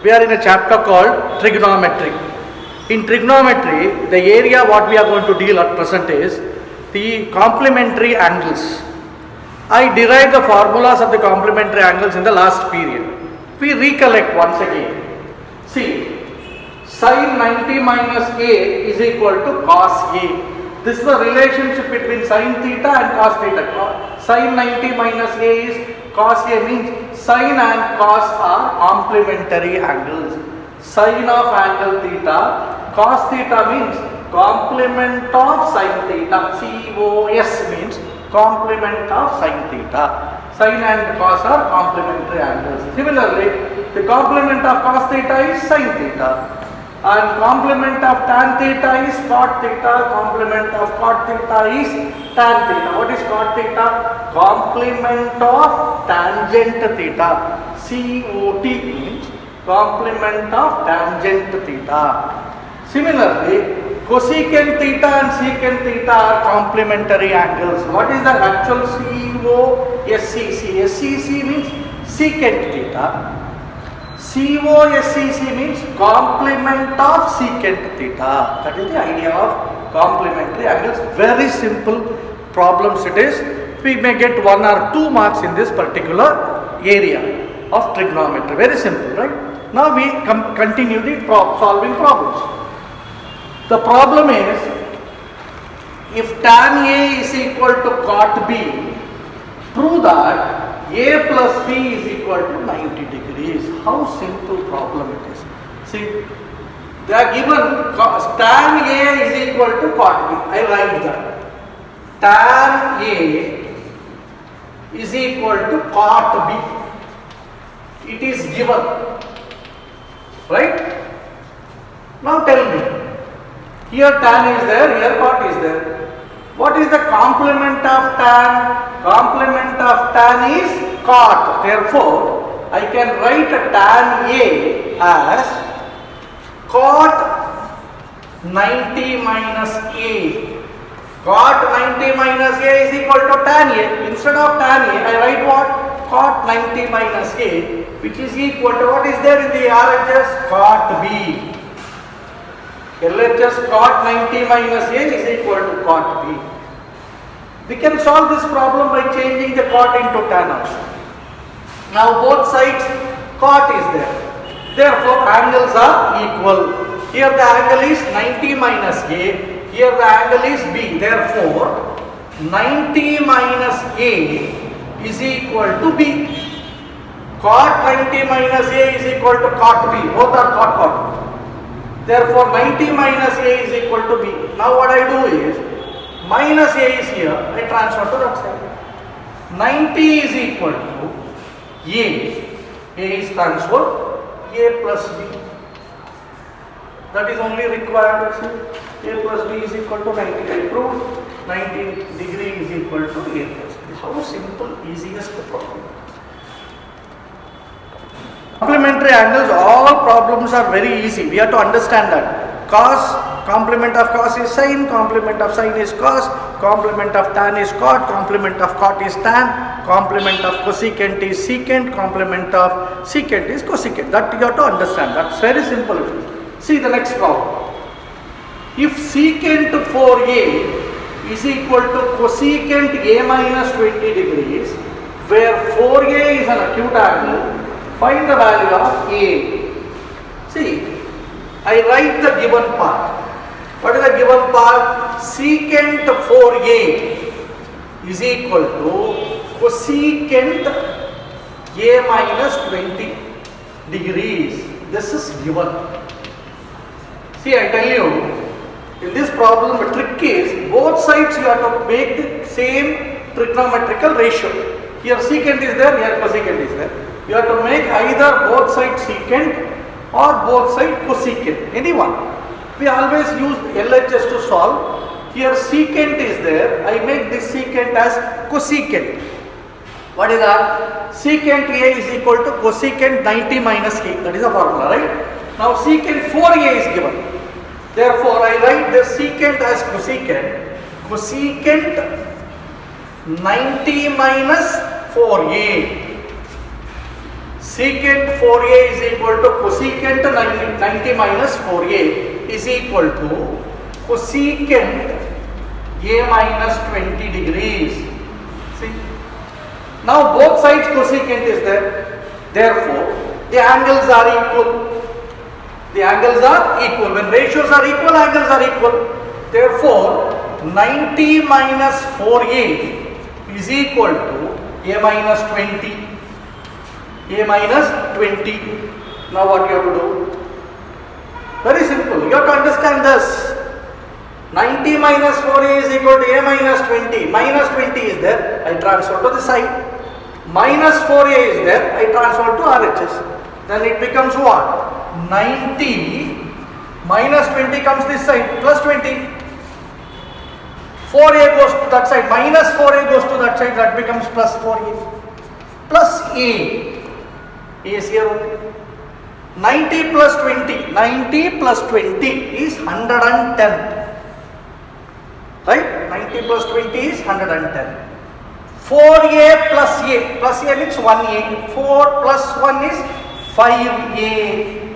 We are in a chapter called trigonometry. In trigonometry, the area what we are going to deal at present is the complementary angles. I derived the formulas of the complementary angles in the last period. We recollect once again. See, sin 90 minus A is equal to cos A. This is the relationship between sin theta and cos theta. Sin 90 minus A is cos A, means sin and cos are complementary angles. Sin of angle theta, cos theta means complement of sin theta. COS means complement of sin theta. Sin and cos are complementary angles. Similarly, the complement of cos theta is sin theta. And complement of tan theta is cot theta, complement of cot theta is tan theta. What is cot theta? Complement of tangent theta. COT means complement of tangent theta. Similarly, cosecant theta and secant theta are complementary angles. What is the actual COSCC? SCC means secant theta. COSCC means complement of secant theta. That is the idea of complementary angles. Very simple problems it is. We may get 1 or 2 marks in this particular area of trigonometry. Very simple, right? Now we continue the solving problems. The problem is, if tan A is equal to cot B, prove that A plus B is equal to 90 degrees. How simple problem it is. See, they are given tan A is equal to cot B. I write that. Tan A is equal to cot B. It is given. Right? Now tell me. Here tan is there, here cot is there. What is the complement of tan? Complement of tan is cot. Therefore, I can write a tan A as cot 90 minus A. Cot 90 minus A is equal to tan A. Instead of tan A, I write what? Cot 90 minus A, which is equal to what is there in the RHS? Cot B. LHS cot 90 minus A is equal to cot B. We can solve this problem by changing the cot into tan also. Now both sides cot is there. Therefore angles are equal. Here the angle is 90 minus A. Here the angle is B. Therefore 90 minus A is equal to B. Cot 90 minus A is equal to cot B. Both are cot. Therefore 90 minus A is equal to B. Now what I do is, minus A is here, I transfer to that side. 90 is equal to A. A is transferred, A plus B. That is only required. A plus B is equal to 90. I proved 90 degree is equal to A plus B. How simple, easiest problem. Complementary angles, all problems are very easy. We have to understand that. Cos, complement of cos is sin, complement of sin is cos, complement of tan is cot, complement of cot is tan, complement of cosecant is secant, complement of secant is cosecant. That you have to understand. That's very simple. See the next problem. If secant 4A is equal to cosecant A minus 20 degrees, where 4A is an acute angle, find the value of A. See, I write the given part. What is the given part? Secant 4A is equal to cosecant A minus 20 degrees. This is given. See, I tell you, in this problem the trick is both sides you have to make the same trigonometrical ratio. Here secant is there, here cosecant is there. You have to make either both sides secant or both sides cosecant, any one. We always use LHS to solve. Here secant is there, I make this secant as cosecant. What is that? Secant A is equal to cosecant 90 minus A. That is the formula, right? Now secant 4A is given. Therefore, I write the secant as cosecant. Cosecant 90 minus 4A. secant 4a is equal to cosecant 90 minus 4a is equal to cosecant a minus 20 degrees. See, now both sides cosecant is there, therefore the angles are equal. The angles are equal. When ratios are equal, angles are equal. Therefore 90 minus 4a is equal to a minus 20. A minus 20. Now what you have to do? Very simple. You have to understand this. 90 minus 4a is equal to a minus 20. Minus 20 is there. I transfer to the side. Minus 4a is there. I transfer to RHS. Then it becomes what? 90 minus 20 comes this side. Plus 20. 4a goes to that side. Minus 4a goes to that side. That becomes plus 4a. Plus a. A is here only. 90 plus 20. 90 plus 20 is 110. Right? 90 plus 20 is 110. 4a plus a. Plus a means 1a. 4 plus 1 is 5a.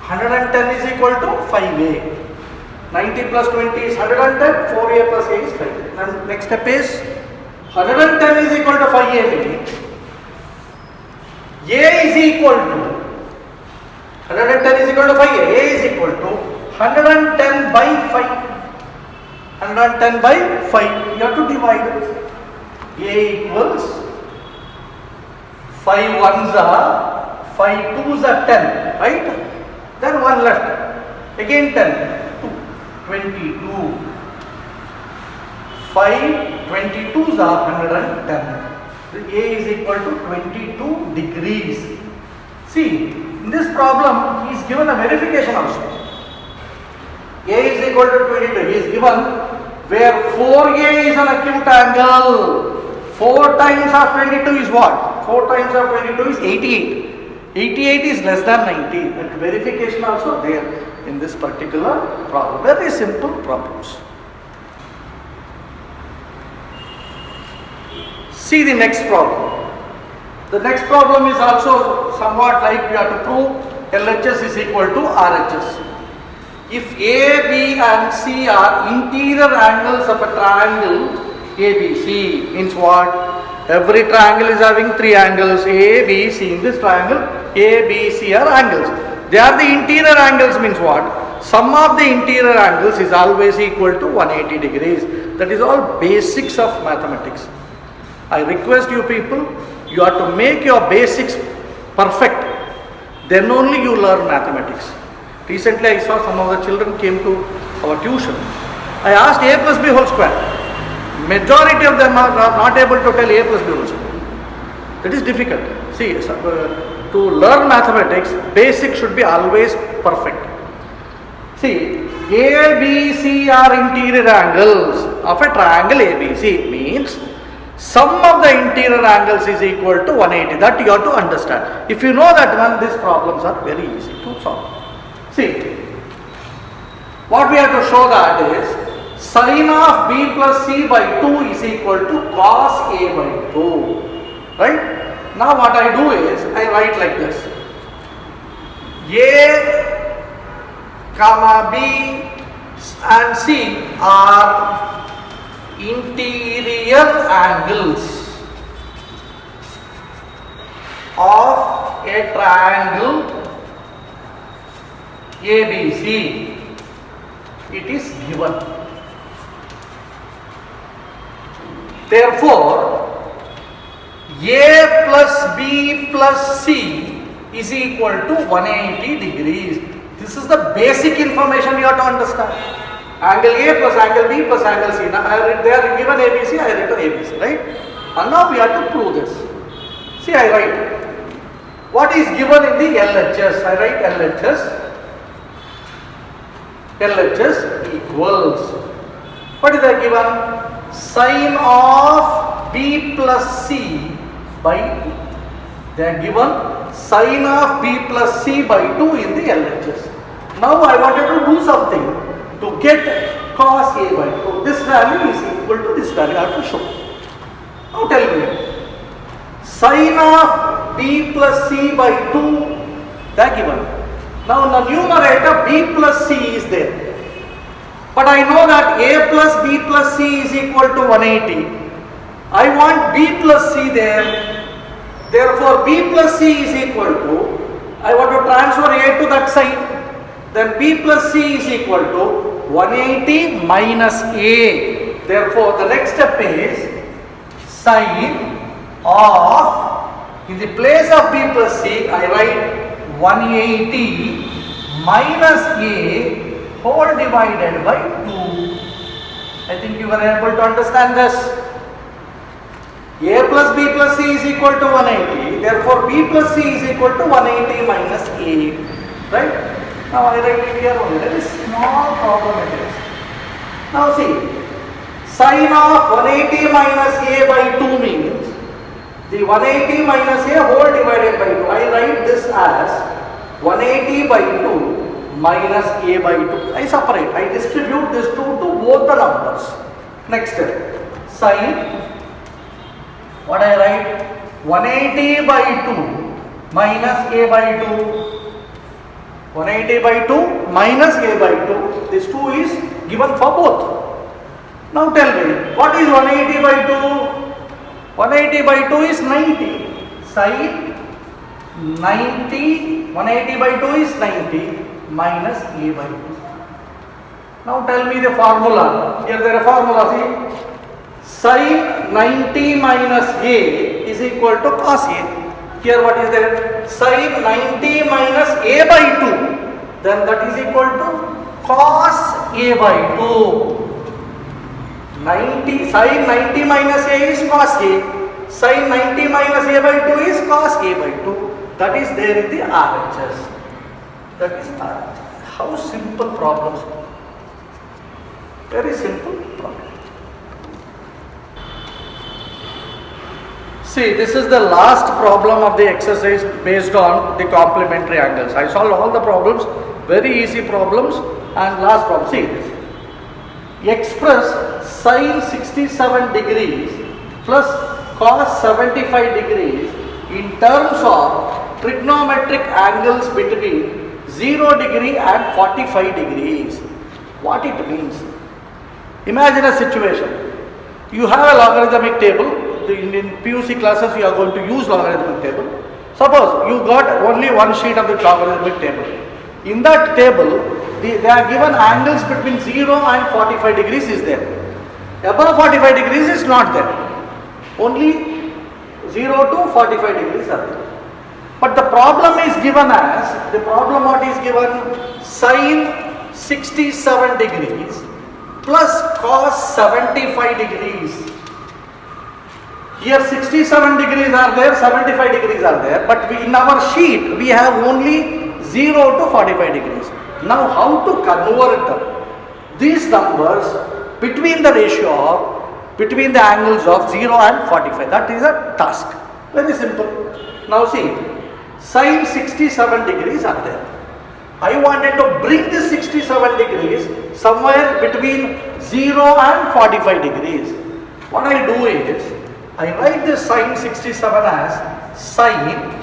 110 is equal to 5a. 90 plus 20 is 110. 4a plus a is 5a. Now next step is 110 is equal to 5a means a is equal to 110 is equal to 5a. A is equal to 110 by 5. 110 by 5. You have to divide it. A equals 5 ones are 5 twos are 10. Right? Then 1 left. Again 10. 2. 22. 5 22s are 110. A is equal to 22 degrees. See, in this problem, he is given a verification also. A is equal to 22. He is given where 4a is an acute angle. 4 times of 22 is what? 4 times of 22 is 88. 88 is less than 90. That verification also there in this particular problem. Very simple problems. See the next problem. The next problem is also somewhat like we have to prove LHS is equal to RHS. If A, B and C are interior angles of a triangle ABC, means what? Every triangle is having 3 angles A, B, C. In this triangle A, B, C are angles. They are the interior angles means what? Sum of the interior angles is always equal to 180 degrees. That is all basics of mathematics. I request you people, you have to make your basics perfect. Then only you learn mathematics. Recently I saw some of the children came to our tuition. I asked a plus b whole square. Majority of them are not able to tell a plus b whole square. That is difficult. See, to learn mathematics, basics should be always perfect. See, A, B, C are interior angles of a triangle ABC means sum of the interior angles is equal to 180. That you have to understand. If you know that one, these problems are very easy to solve. See, what we have to show that is sine of b plus c by 2 is equal to cos a by 2. Right? Now what I do is, I write like this. A, comma b and c are interior angles of a triangle ABC. It is given. Therefore, A plus B plus C is equal to 180 degrees. This is the basic information you have to understand. Angle A plus angle B plus angle C. Now they are given ABC, I written ABC, right? And now we have to prove this. See, I write. What is given in the LHS? I write LHS. LHS equals. What is that given? Sine of B plus C by 2. They are given sine of B plus C by 2 in the LHS. Now I wanted to do something to get cos A by 2. This value is equal to this value. I have to show. Now tell me. Sine of b plus c by 2, they are given. Now in the numerator b plus c is there. But I know that a plus b plus c is equal to 180. I want b plus c there. Therefore b plus c is equal to, I want to transfer a to that side. Then b plus c is equal to 180 minus a. Therefore the next step is sine of, in the place of b plus c I write 180 minus a whole divided by 2. I think you were able to understand this. A plus b plus c is equal to 180. Therefore b plus c is equal to 180 minus a. Right? Now I write it here only. That is small problem it is. Now see, sine of 180 minus a by 2 means the 180 minus a whole divided by 2. I write this as 180 by 2 minus a by 2. I separate. I distribute this 2 to both the numbers. Next step. Sine, what I write? 180 by 2 minus a by 2. 180 by 2 minus a by 2. This 2 is given for both. Now tell me, what is 180 by 2? 180 by 2 is 90. Sine 90, 180 by 2 is 90 minus a by 2. Now tell me the formula. Here there is a formula, see. Sine 90 minus a is equal to cos a. Here what is there? Sine 90 minus a by 2. Then that is equal to cos a by 2. 90, sine 90 minus a is cos a. Sine 90 minus a by 2 is cos a by 2. That is there in the RHS. That is RHS. How simple problems. Very simple problem. See, this is the last problem of the exercise based on the complementary angles. I solved all the problems, very easy problems, and last problem. See this. Express sine 67 degrees plus cos 75 degrees in terms of trigonometric angles between 0 degree and 45 degrees. What it means? Imagine a situation. You have a logarithmic table. In PUC classes you are going to use logarithmic table. Suppose you got only one sheet of the logarithmic table. In that table, they are given angles between 0 and 45 degrees is there. Above 45 degrees is not there. Only 0 to 45 degrees are there. But the problem is given as, the problem what is given, sine 67 degrees plus cos 75 degrees. Here 67 degrees are there, 75 degrees are there, but in our sheet we have only 0 to 45 degrees. Now how to convert these numbers between the ratio of, between the angles of 0 and 45? That is a task. Very simple. Now see, sine 67 degrees are there. I wanted to bring this 67 degrees somewhere between 0 and 45 degrees. What I do is, I write this sine 67 as sine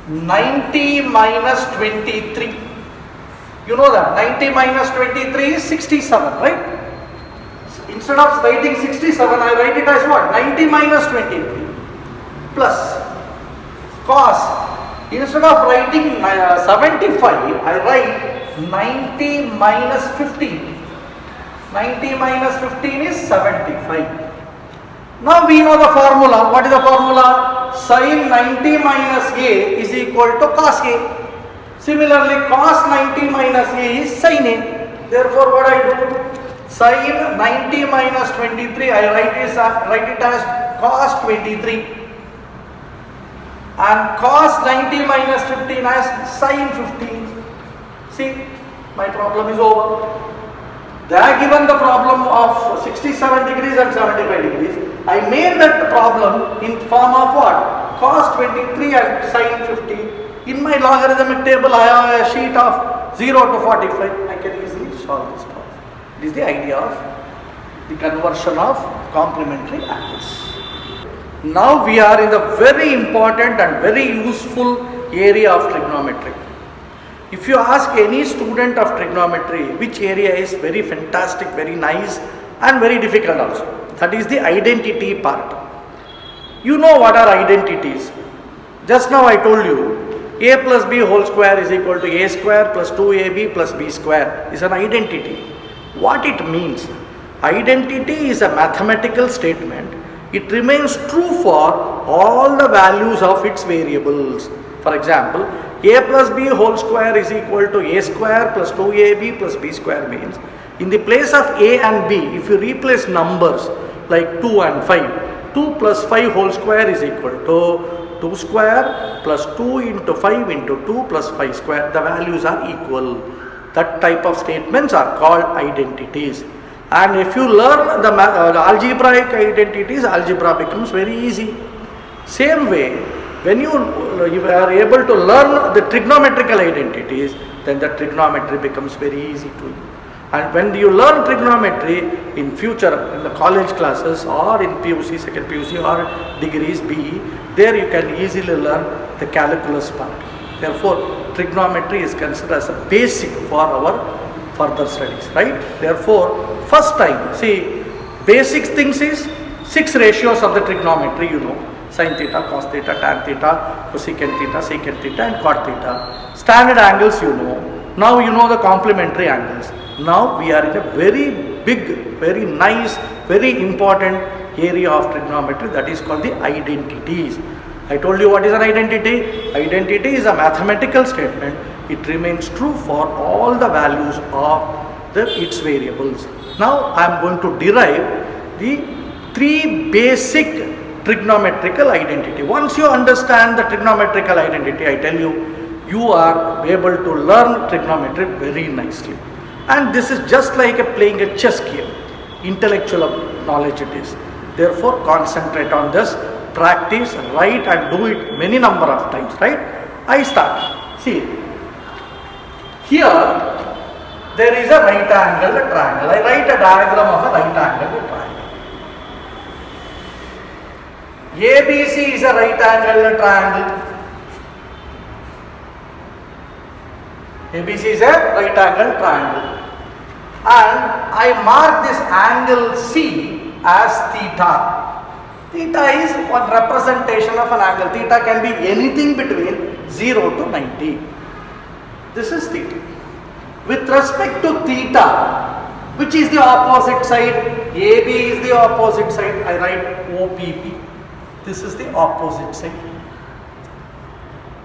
90 minus 23. You know that 90 minus 23 is 67, right? Instead of writing 67, I write it as what? 90 minus 23 plus cos. Instead of writing 75, I write 90 minus 15. 90 minus 15 is 75. Now we know the formula. What is the formula? Sine 90 minus a is equal to cos a. Similarly, cos 90 minus a is sin a. Therefore, what I do? Sine 90 minus 23, I write it as cos 23. And cos 90 minus 15 as sin 15. See, my problem is over. They are given the problem of 67 degrees and 75 degrees. I made that problem in form of what? Cos 23 and sin 15. In my logarithmic table, I have a sheet of 0 to 45. I can easily solve this problem. This is the idea of the conversion of complementary angles. Now we are in the very important and very useful area of trigonometry. If you ask any student of trigonometry which area is very fantastic, very nice and very difficult also, that is the identity part. You know what are identities. Just now I told you a plus b whole square is equal to a square plus 2ab plus b square is an identity. What it means? Identity is a mathematical statement. It remains true for all the values of its variables. For example, a plus b whole square is equal to a square plus 2ab plus b square means in the place of a and b, if you replace numbers like 2 and 5, 2 plus 5 whole square is equal to 2 square plus 2 into 5 into 2 plus 5 square. The values are equal. That type of statements are called identities. And if you learn the algebraic identities, algebra becomes very easy. Same way, when you are able to learn the trigonometrical identities, then the trigonometry becomes very easy to you. And when you learn trigonometry in future, in the college classes or in PUC, second PUC or degrees BE, there you can easily learn the calculus part. Therefore, trigonometry is considered as a basic for our further studies, right? Therefore, first time, see, basic things is 6 ratios of the trigonometry, you know, sin theta, cos theta, tan theta, cosecant theta, secant theta and cot theta. Standard angles you know. Now you know the complementary angles. Now we are in a very big, very nice, very important area of trigonometry, that is called the identities. I told you what is an identity. Identity is a mathematical statement. It remains true for all the values of its variables. Now I am going to derive the 3 basic trigonometrical identity. Once you understand the trigonometrical identity, I tell you, you are able to learn trigonometry very nicely. And this is just like playing a chess game. Intellectual knowledge it is. Therefore, concentrate on this, practice, write and do it many number of times, right? I start. See, here there is a right angle triangle. I write a diagram of a right angle triangle. ABC is a right angle triangle. ABC is a right angle triangle. And I mark this angle C as theta. Theta is one representation of an angle. Theta can be anything between 0 to 90. This is theta. With respect to theta, which is the opposite side? AB is the opposite side. I write OPP. This is the opposite side.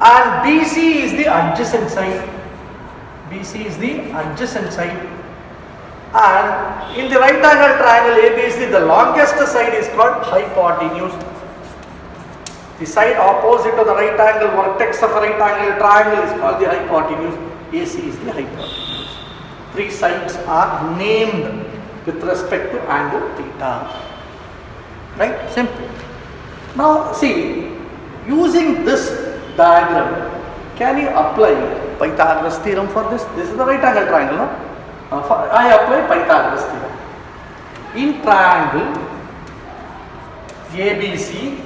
And BC is the adjacent side. BC is the adjacent side. And in the right angle triangle ABC, the longest side is called hypotenuse. The side opposite to the right angle vertex of a right angle triangle is called the hypotenuse. AC is the hypotenuse. 3 sides are named with respect to angle theta. Right? Simple. Now see, using this diagram, can you apply Pythagoras theorem for this? This is the right angle triangle, no? I apply Pythagoras theorem. In triangle ABC,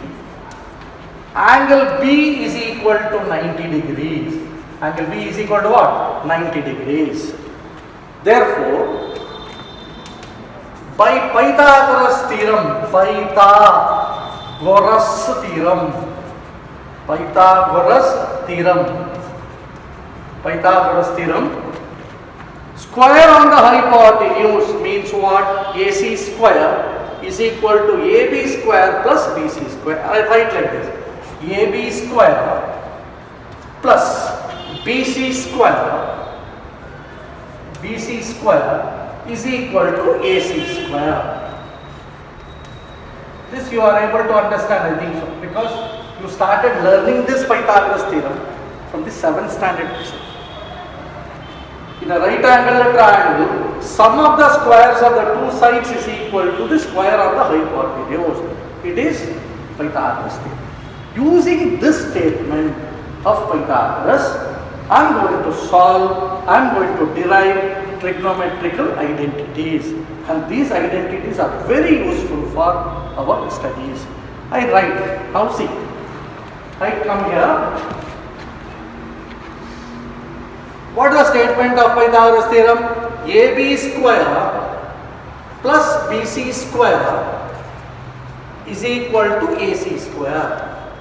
angle B is equal to 90 degrees. Angle B is equal to what? 90 degrees. Therefore, by Pythagoras theorem, Pythagoras theorem, square on the hypotenuse means what? AC square is equal to AB square plus BC square. I write like this: AB square plus BC square is equal to AC square. This you are able to understand, I think so, because you started learning this Pythagoras theorem from the 7th standard. In a right angle triangle, sum of the squares of the 2 sides is equal to the square of the hypotenuse. It is Pythagoras theorem. Using this statement of Pythagoras, I am going to solve, I am going to derive trigonometrical identities, and these identities are very useful for our studies. I write, now see, I come here. What is the statement of Pythagoras theorem? AB square plus BC square is equal to AC square.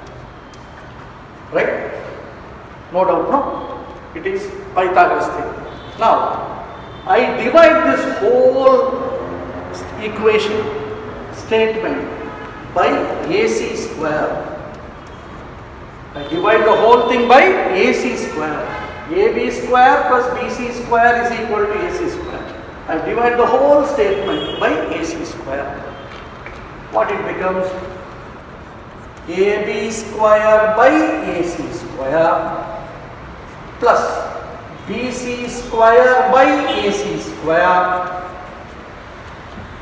Right? No doubt, no? It is Pythagoras theorem. Now, I divide this whole equation statement by AC square. I divide the whole thing by AC square. AB square plus BC square is equal to AC square. I divide the whole statement by AC square. What it becomes? AB square by AC square plus BC square by AC square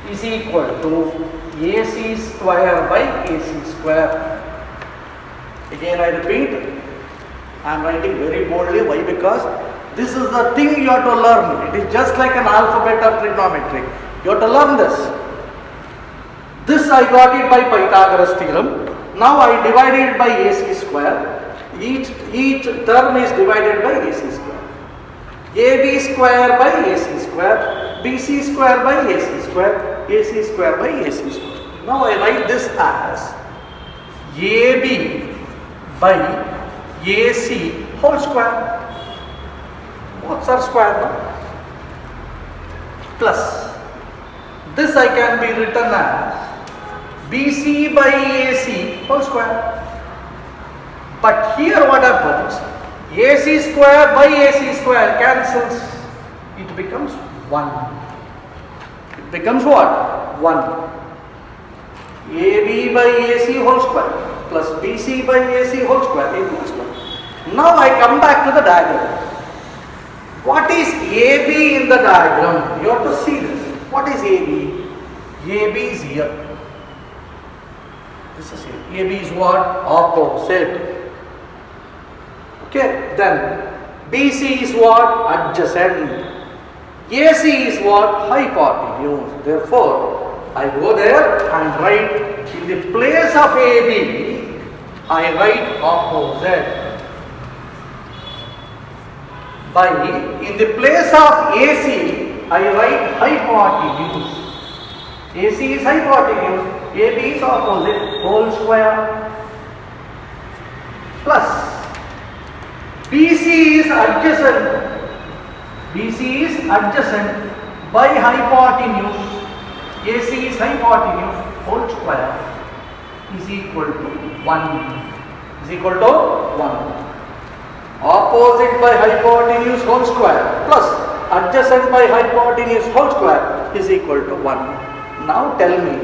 is equal to AC square by AC square. Again I repeat, I am writing very boldly. Why? Because this is the thing you have to learn. It is just like an alphabet of trigonometry. You have to learn this. This I got it by Pythagoras theorem. Now I divided it by AC square. Each term is divided by AC square. AB square by AC square, BC square by AC square, AC square by AC square. Now I write this as AB by AC whole square. Both are square, no? Plus this I can be written as BC by AC whole square. But here what happens? AC square by AC square cancels. It becomes 1. It becomes what? 1. AB by AC whole square plus BC by AC whole square equals 1. Now I come back to the diagram. What is AB in the diagram? You have to see this. What is AB? AB is here. This is here. AB is what? Opposite. Okay. Then BC is what? Adjacent. AC is what? Hypotenuse. Therefore, I go there and write in the place of AB, I write opposite. In the place of AC, I write hypotenuse. AC is hypotenuse, AB is opposite, whole square. Plus, BC is adjacent. BC is adjacent by hypotenuse. AC is hypotenuse, whole square is equal to 1. Is equal to 1. Opposite by hypotenuse whole square plus adjacent by hypotenuse whole square is equal to 1. Now tell me,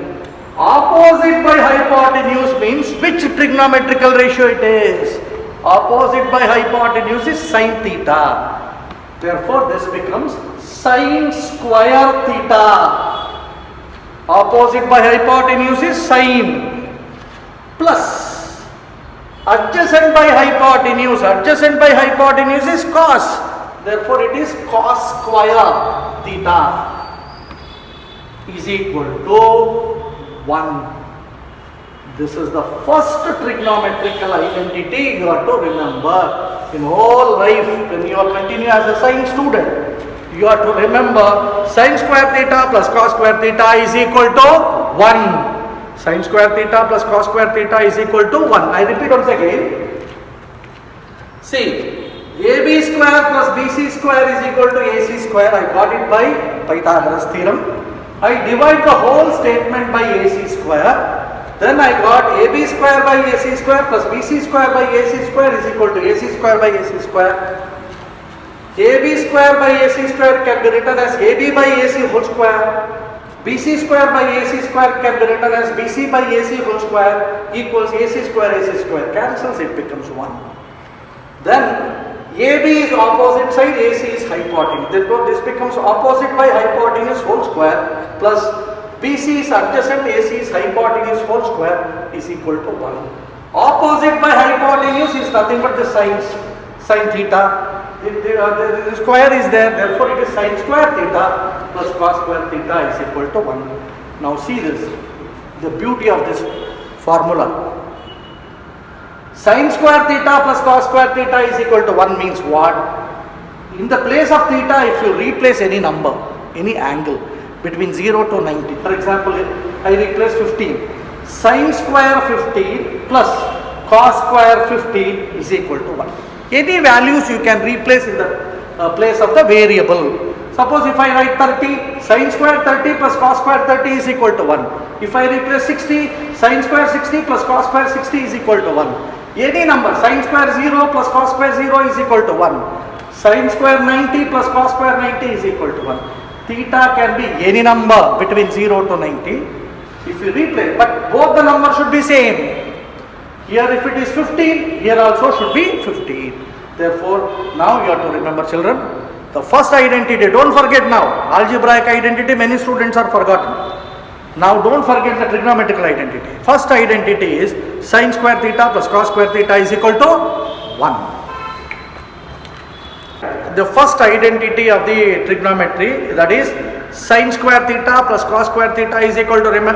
opposite by hypotenuse means which trigonometrical ratio it is? Opposite by hypotenuse is sin theta. Therefore, this becomes sin square theta. Opposite by hypotenuse is sin plus adjacent by hypotenuse is cos. Therefore, it is cos square theta is equal to 1. This is the first trigonometrical identity you have to remember in whole life. When you are continue as a science student, you have to remember sin square theta plus cos square theta is equal to 1. Sin square theta plus cos square theta is equal to 1. I repeat once again. See, AB square plus BC square is equal to AC square. I got it by Pythagoras theorem. I divide the whole statement by AC square. Then I got AB square by AC square plus BC square by AC square is equal to AC square by AC square. AB square by AC square can be written as AB by AC whole square. BC square by AC square can be written as BC by AC whole square equals AC square cancels, it becomes 1. Then AB is opposite side, AC is hypotenuse. Therefore, this becomes opposite by hypotenuse whole square plus BC is adjacent, AC is hypotenuse whole square is equal to 1. Opposite by hypotenuse is nothing but the sin theta. The square is there, therefore it is sin square theta plus cos square theta is equal to 1. Now see this, the beauty of this formula. Sin square theta plus cos square theta is equal to 1 means what? In the place of theta, if you replace any number, any angle between 0 to 90, for example, I replace 15. Sin square 15 plus cos square 15 is equal to 1. Any values you can replace in the place of the variable. Suppose if I write 30, sin square 30 plus cos square 30 is equal to 1. If I replace 60, sin square 60 plus cos square 60 is equal to 1. Any number, sin square 0 plus cos square 0 is equal to 1. Sin square 90 plus cos square 90 is equal to 1. Theta can be any number between 0 to 90. If you replace, but both the numbers should be same. Here if it is 15, here also should be 15. Therefore, now you have to remember, children, the first identity, don't forget now, algebraic identity many students are forgotten. Now don't forget the trigonometrical identity. First identity is sin square theta plus cos square theta is equal to 1. The first identity of the trigonometry, that is sin square theta plus cos square theta is equal to 1.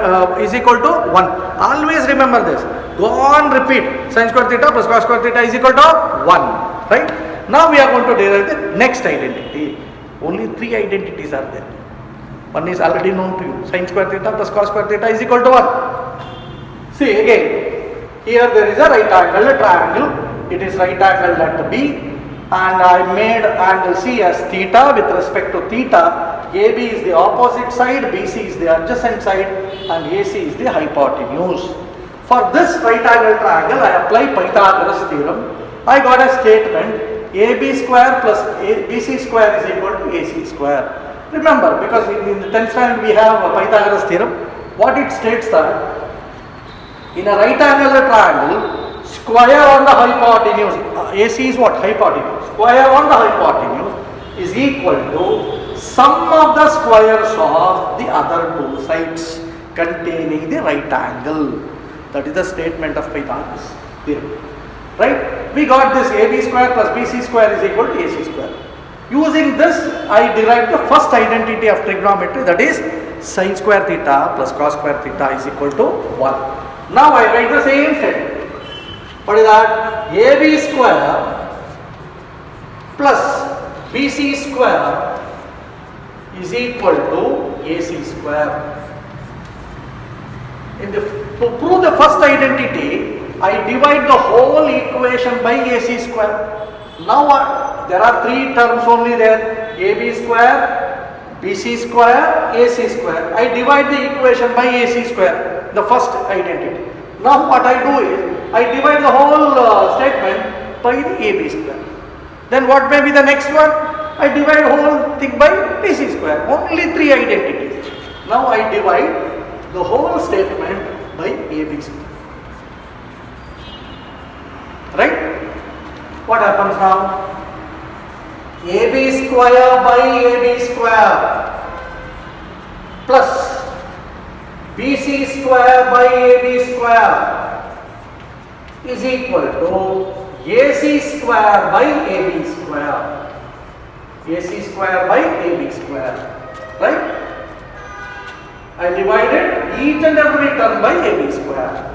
Always remember this. Go on, repeat. Sin square theta plus cos square theta is equal to 1. Right? Now we are going to derive the next identity. Only 3 identities are there. One is already known to you. Sin square theta plus cos square theta is equal to 1. See again. Here there is a right angle triangle. It is right angle at B. And I made angle C as theta with respect to theta. AB is the opposite side, BC is the adjacent side, and AC is the hypotenuse. For this right angle triangle, I apply Pythagoras theorem. I got a statement AB square plus BC square is equal to AC square. Remember, because in the 10th standard we have a Pythagoras theorem. What it states that in a right angle triangle, square on the hypotenuse, AC is what? Hypotenuse. Square on the hypotenuse is equal to sum of the squares of the other two sides containing the right angle. That is the statement of Pythagoras theorem. Right? We got this AB square plus BC square is equal to AC square. Using this, I derived the first identity of trigonometry, that is sin square theta plus cos square theta is equal to 1. Now I write the same statement. What is that? AB square plus BC square is equal to AC square. To prove the first identity, I divide the whole equation by AC square. Now there are 3 terms only there. AB square, BC square, AC square. I divide the equation by AC square, the first identity. Now what I do is, I divide the whole statement by the AB square. Then what may be the next one? I divide whole thing by BC square. Only 3 identities. Now I divide the whole statement by AB square. Right? What happens now? AB square by AB square plus BC square by AB square is equal to AC square by AB square. AC square by AB square. Right? I divided each and every term by AB square.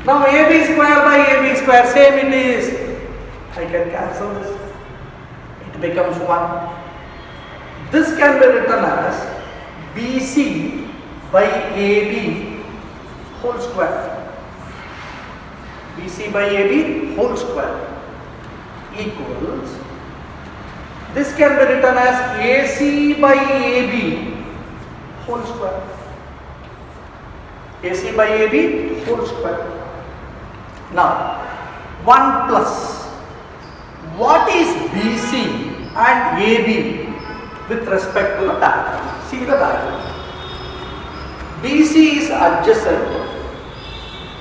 Now AB square by AB square, same it is. I can cancel this. It becomes 1. This can be written as BC by AB whole square. BC by AB whole square equals, this can be written as AC by AB whole square. AC by AB whole square. Now 1 plus, what is BC and AB with respect to the diagram? See the diagram. BC is adjacent,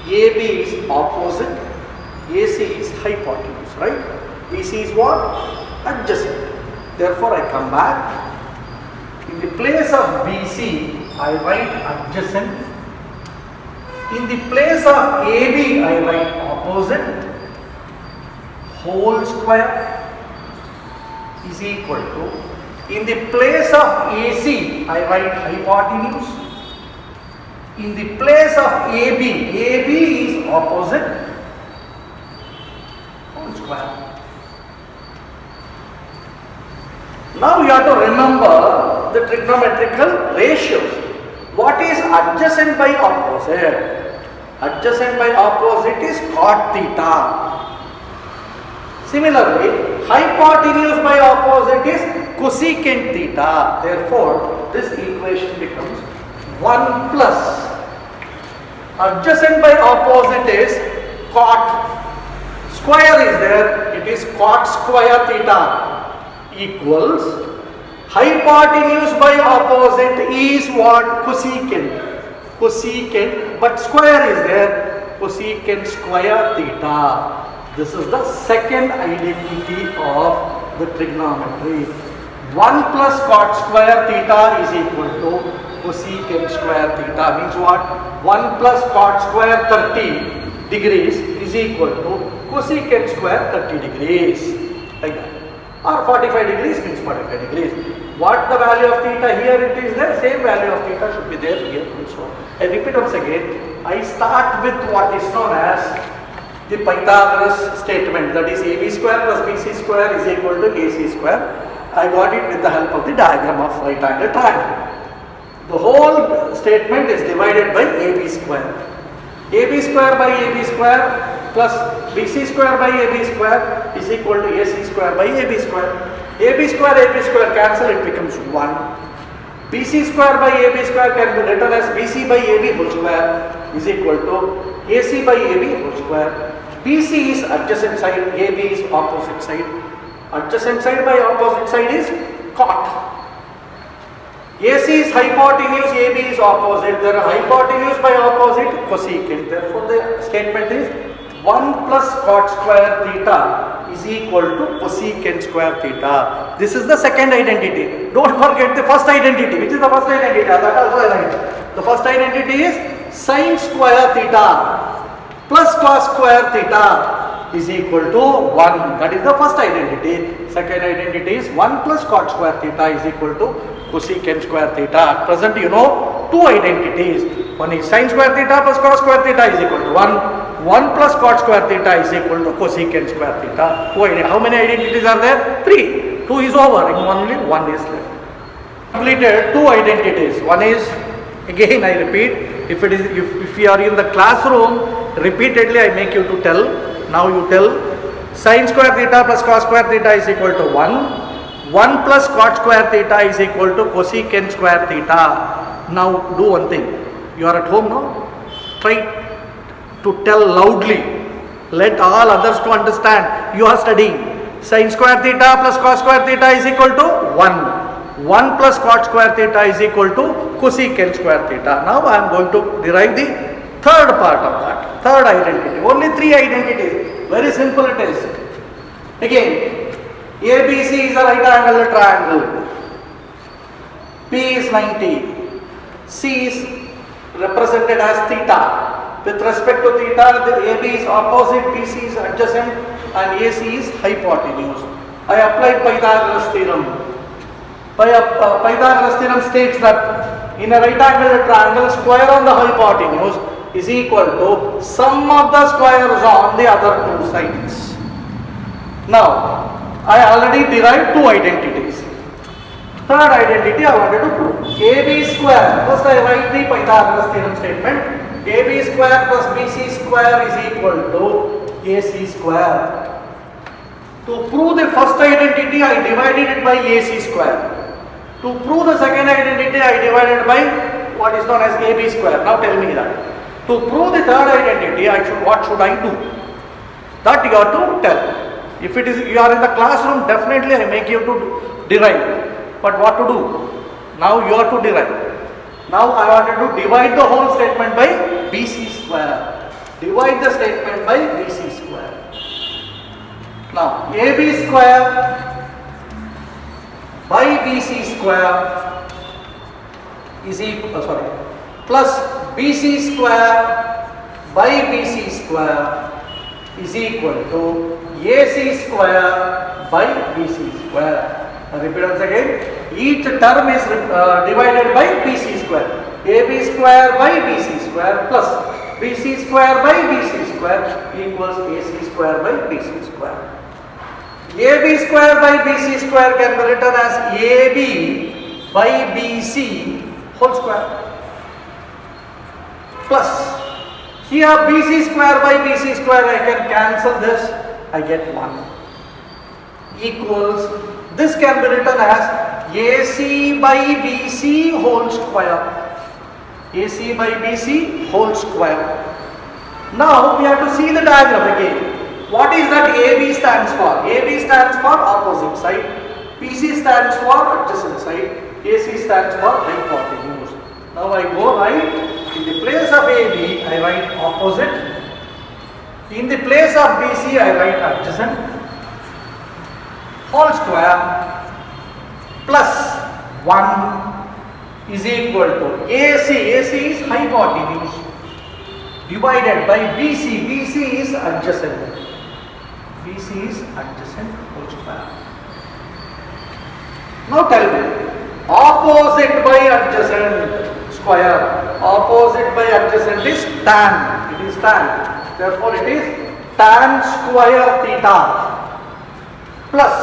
AB is opposite, AC is hypotenuse, right? BC is what? Adjacent. Therefore I come back. In the place of BC, I write adjacent. In the place of AB, I write opposite. Whole square is equal to, in the place of AC, I write hypotenuse. in the place of AB, AB is opposite whole square. Now you have to remember the trigonometrical ratios. What is adjacent by opposite? Adjacent by opposite is cot theta. Similarly, hypotenuse by opposite is cosecant theta. Therefore, this equation becomes 1 plus. Adjacent by opposite is cot. Square is there. It is cot square theta equals hypotenuse by opposite is what? Cosecant. Cosecant, but square is there. Cosecant square theta. This is the second identity of the trigonometry. 1 plus cot square theta is equal to cosecant square theta. Means what? 1 plus cot square 30 degrees is equal to cosecant square 30 degrees. Like that. Or 45 degrees means 45 degrees. What the value of theta here it is there, same value of theta should be there here also. I repeat once again, I start with what is known as the Pythagoras statement, that is AB square plus BC square is equal to AC square. I got it with the help of the diagram of right angle triangle. The whole statement is divided by AB square. AB square by AB square plus BC square by AB square is equal to AC square by AB square. AB square cancel, it becomes 1. BC square by AB square can be written as BC by AB whole square is equal to AC by AB whole square. BC is adjacent side, AB is opposite side. Adjacent side by opposite side is cot. AC is hypotenuse, AB is opposite. There are hypotenuse by opposite cosecant. Therefore, the statement is 1 plus cot square theta is equal to cosecant square theta. This is the second identity. Don't forget the first identity. Which is the first identity? That also I write. The first identity is sin square theta plus cos square theta is equal to 1. That is the first identity. Second identity is 1 plus cot square theta is equal to cosecant square theta. At present you know two identities. One is sin square theta plus cos square theta is equal to 1. 1 plus cot square theta is equal to cosecant square theta. How many identities are there? 3. 2 is over. Only 1 is left. Completed 2 identities. One is, again I repeat, if you are in the classroom, repeatedly I make you to tell. Now you tell sin square theta plus cos square theta is equal to 1. 1 plus cot square theta is equal to cosecant square theta. Now do one thing. You are at home now. Try to tell loudly. Let all others to understand. You are studying. Sin square theta plus cos square theta is equal to 1. 1 plus cot square theta is equal to cosecant square theta. Now I am going to derive the third part of that. Third identity. Only 3 identities. Very simple it is. Again, ABC is a right angle triangle. P is 90. C is represented as theta. With respect to theta, the AB is opposite, BC is adjacent and AC is hypotenuse. I applied Pythagoras theorem. Pythagoras theorem states that in a right angle triangle, square on the hypotenuse is equal to sum of the squares on the other 2 sides. Now, I already derived 2 identities. Third identity I wanted to prove. AB square. First I write the Pythagoras theorem statement. AB square plus BC square is equal to AC square. To prove the first identity, I divided it by AC square. To prove the second identity, I divided by what is known as AB square. Now tell me that. To prove the third identity, what should I do? That you have to tell. If it is you are in the classroom, definitely I make you to derive. But what to do? Now you have to derive. Now I wanted to divide the whole statement by BC square. Divide the statement by BC square. Now AB square by BC square is equal, plus BC square by BC square is equal to AC square by BC square. I repeat once again, each term is divided by BC square. AB square by BC square plus BC square by BC square equals AC square by BC square. AB square by BC square can be written as AB by BC whole square plus here BC square by BC square, I can cancel this, I get 1 equals, this can be written as AC by BC whole square. AC by BC whole square. Now we have to see the diagram again. What is that AB stands for? AB stands for opposite side, BC stands for adjacent side, AC stands for hypotenuse. Now I go right, in the place of AB I write opposite, in the place of BC I write adjacent, whole square plus 1 is equal to AC, AC is hypotenuse divided by BC, BC is adjacent, BC is adjacent whole square. Now tell me, opposite by adjacent square, opposite by adjacent is tan, it is tan, therefore it is tan square theta plus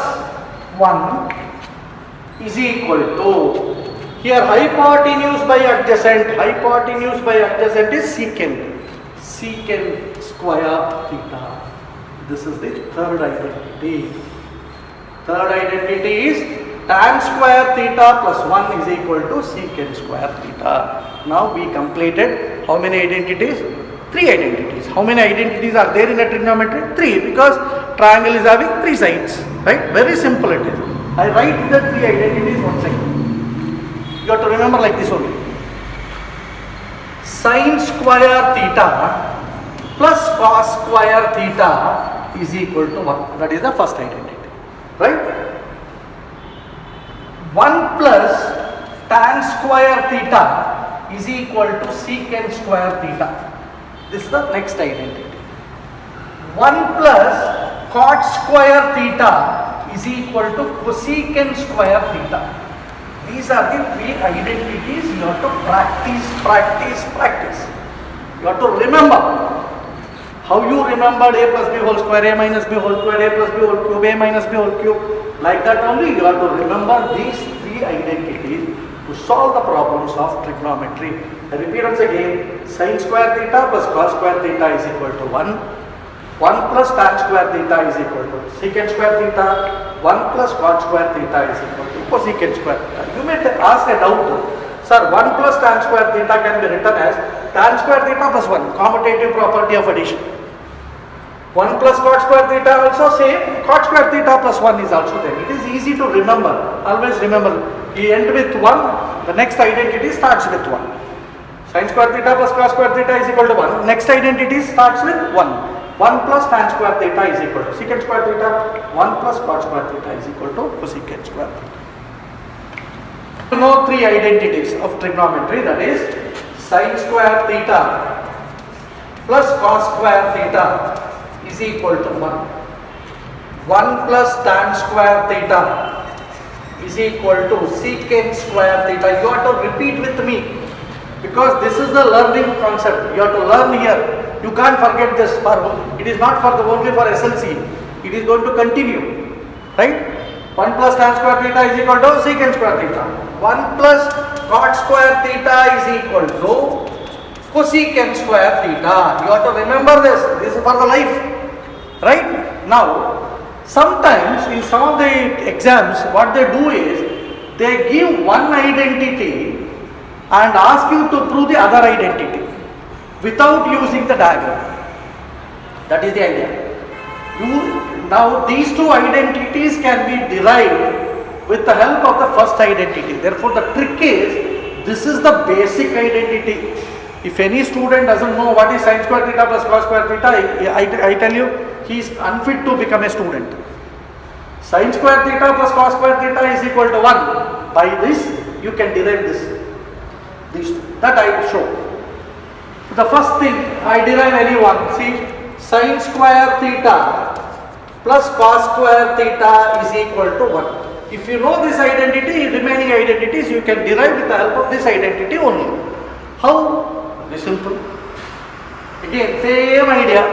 1 is equal to, here hypotenuse by adjacent is secant, secant square theta. This is the third identity. Third identity is tan square theta plus 1 is equal to secant square theta. Now we completed how many identities? 3 identities. How many identities are there in a trigonometry? 3, because triangle is having 3 sides, right? Very simple it is. I write the 3 identities once again. You have to remember like this only. Sin square theta plus cos square theta is equal to 1. That is the first identity, right? 1 plus tan square theta is equal to secant square theta. This is the next identity. 1 plus cot square theta is equal to cosecant square theta. These are the 3 identities you have to practice. You have to remember. How you remembered a plus b whole square, a minus b whole square, a plus b whole cube, a minus b whole cube. Like that only you have to remember these 3 identities to solve the problems of trigonometry. I repeat once again, sin square theta plus cos square theta is equal to 1. 1 plus tan square theta is equal to secant square theta. 1 plus cot square theta is equal to cosecant square theta. You may ask a doubt, sir, 1 plus tan square theta can be written as tan square theta plus 1, commutative property of addition. 1 plus cot square theta also same, cot square theta plus 1 is also there. It is easy to remember, always remember. You end with 1, the next identity starts with 1. Sin square theta plus cos square theta is equal to 1. Next identity starts with 1. 1 plus tan square theta is equal to secant square theta. 1 plus cot square theta is equal to cosecant square theta. You know 3 identities of trigonometry, that is sin square theta plus cos square theta is equal to 1. 1 plus tan square theta is equal to secant square theta. You have to repeat with me, because this is the learning concept. You have to learn here. You can't forget this. It is not for the only for SLC. It is going to continue, right? 1 plus tan square theta is equal to secant square theta. 1 plus cot square theta is equal to cosecant square theta. You have to remember this. This is for the life, right? Now, sometimes in some of the exams, what they do is they give one identity and ask you to prove the other identity without using the diagram. That is the idea. Now these 2 identities can be derived with the help of the first identity. Therefore the trick is, this is the basic identity. If any student doesn't know what is sin square theta plus cos square theta, I tell you, he is unfit to become a student. Sin square theta plus cos square theta is equal to 1. By this you can derive this. These 2. That I will show. The first thing, I derive any one. See, sin square theta plus cos square theta is equal to 1. If you know this identity, remaining identities you can derive with the help of this identity only. How? Very simple. Again, same idea.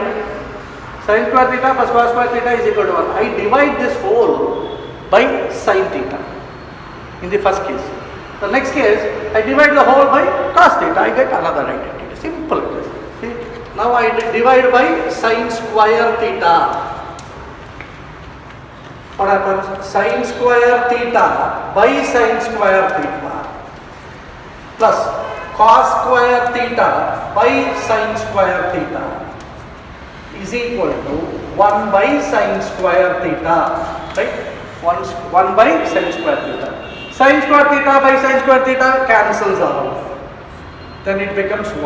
Sin square theta plus cos square theta is equal to 1. I divide this whole by sin theta in the first case. The next case, I divide the whole by cos theta, I get another identity. Simple it is. See? Now I divide by sin square theta. What happens? Sin square theta by sin square theta plus cos square theta by sin square theta is equal to 1 by sin square theta, right? 1 by sin square theta. Sin square theta by sin square theta cancels out. Then it becomes 1.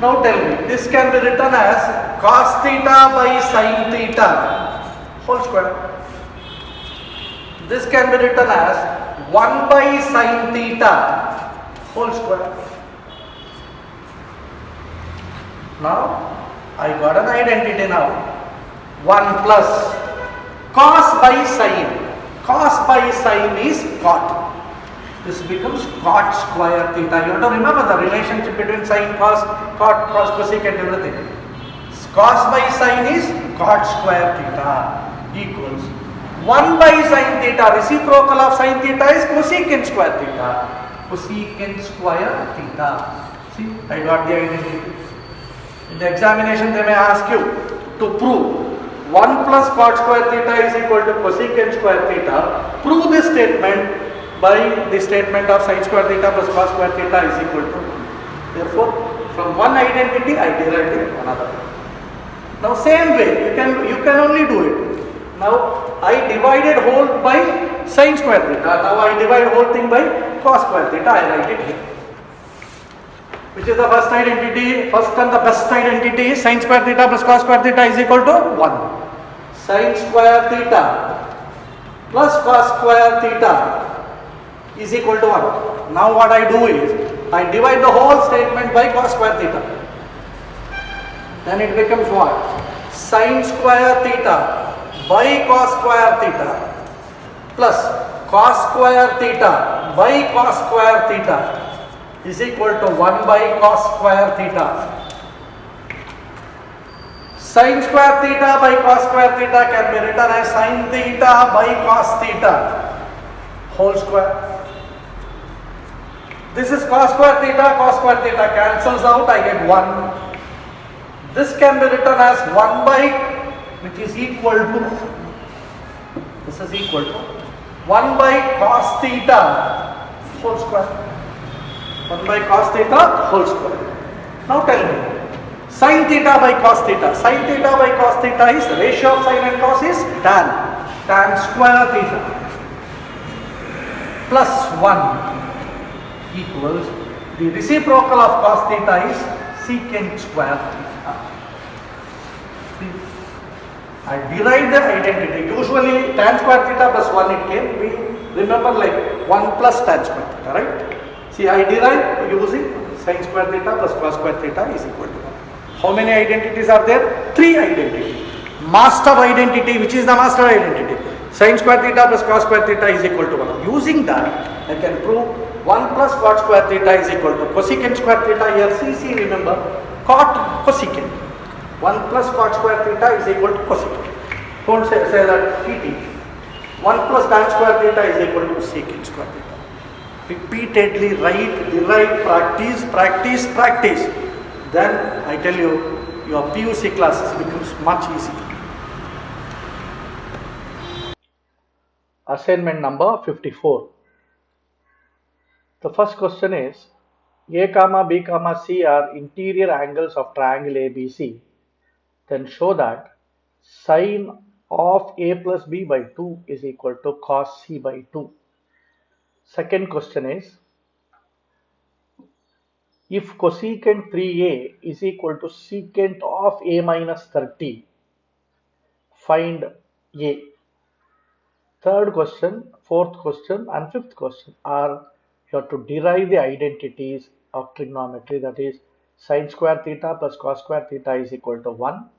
Now tell me, this can be written as cos theta by sin theta whole square. This can be written as 1 by sin theta whole square. Now I got an identity now. 1 plus cos by sin. Cos by sin is cot. This becomes cot square theta. You have to remember the relationship between sin, cos, cot, cos, cosecant, everything. Cos by sin is cot square theta equals 1 by sin theta. Reciprocal of sin theta is cosecant square theta. Cosecant square theta. See, I got the identity. In the examination, they may ask you to prove 1 plus cot square theta is equal to cosecant square theta. Prove this statement by the statement of sin square theta plus cos square theta is equal to. Therefore, from one identity I derived another. Now same way you can only do it. Now I divided whole by sin square theta. Now I divide whole thing by cos square theta. I write it here. Which is the first identity? First and the best identity is sin square theta plus cos square theta is equal to 1. Sin square theta plus cos square theta is equal to 1. Now what I do is, I divide the whole statement by cos square theta. Then it becomes what? Sin square theta by cos square theta plus cos square theta by cos square theta is equal to 1 by cos square theta. Sin square theta by cos square theta can be written as sin theta by cos theta whole square. This is cos square theta cancels out, I get 1. This can be written as 1 by, which is equal to, this is equal to 1 by cos theta whole square. 1 by cos theta whole square. Now tell me, sin theta by cos theta. Sin theta by cos theta is ratio of sin and cos is tan. Tan square theta plus 1 equals the reciprocal of cos theta is secant square theta. See, I derived the identity. Usually tan square theta plus 1 it came. We remember like 1 plus tan square theta, right? See, I derive using sin square theta plus cos square theta is equal to 1. How many identities are there? 3 identities. Master identity, which is the master identity? Sin square theta plus cos square theta is equal to 1. Using that, I can prove 1 plus cot square theta is equal to cosecant square theta. Here CC, remember, cot cosecant. 1 plus cot square theta is equal to cosecant. Don't say that PT. 1 plus tan square theta is equal to secant square theta. Repeatedly write, derive, practice. Then I tell you, your PUC classes becomes much easier. Assignment number 54. The first question is, A comma B comma C are interior angles of triangle ABC. Then show that sine of A plus B by 2 is equal to cos C by 2. Second question is, if cosecant 3A is equal to secant of A minus 30, find A. Third question, fourth question and fifth question are, you have to derive the identities of trigonometry, that is sin square theta plus cos square theta is equal to 1,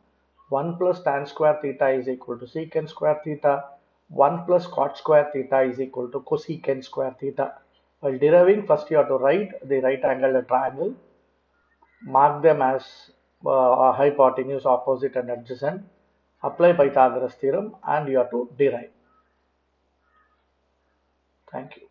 1 plus tan square theta is equal to secant square theta, 1 plus cot square theta is equal to cosecant square theta. While deriving, first you have to write the right angled triangle, mark them as hypotenuse, opposite and adjacent, apply Pythagoras theorem, and you have to derive. Thank you.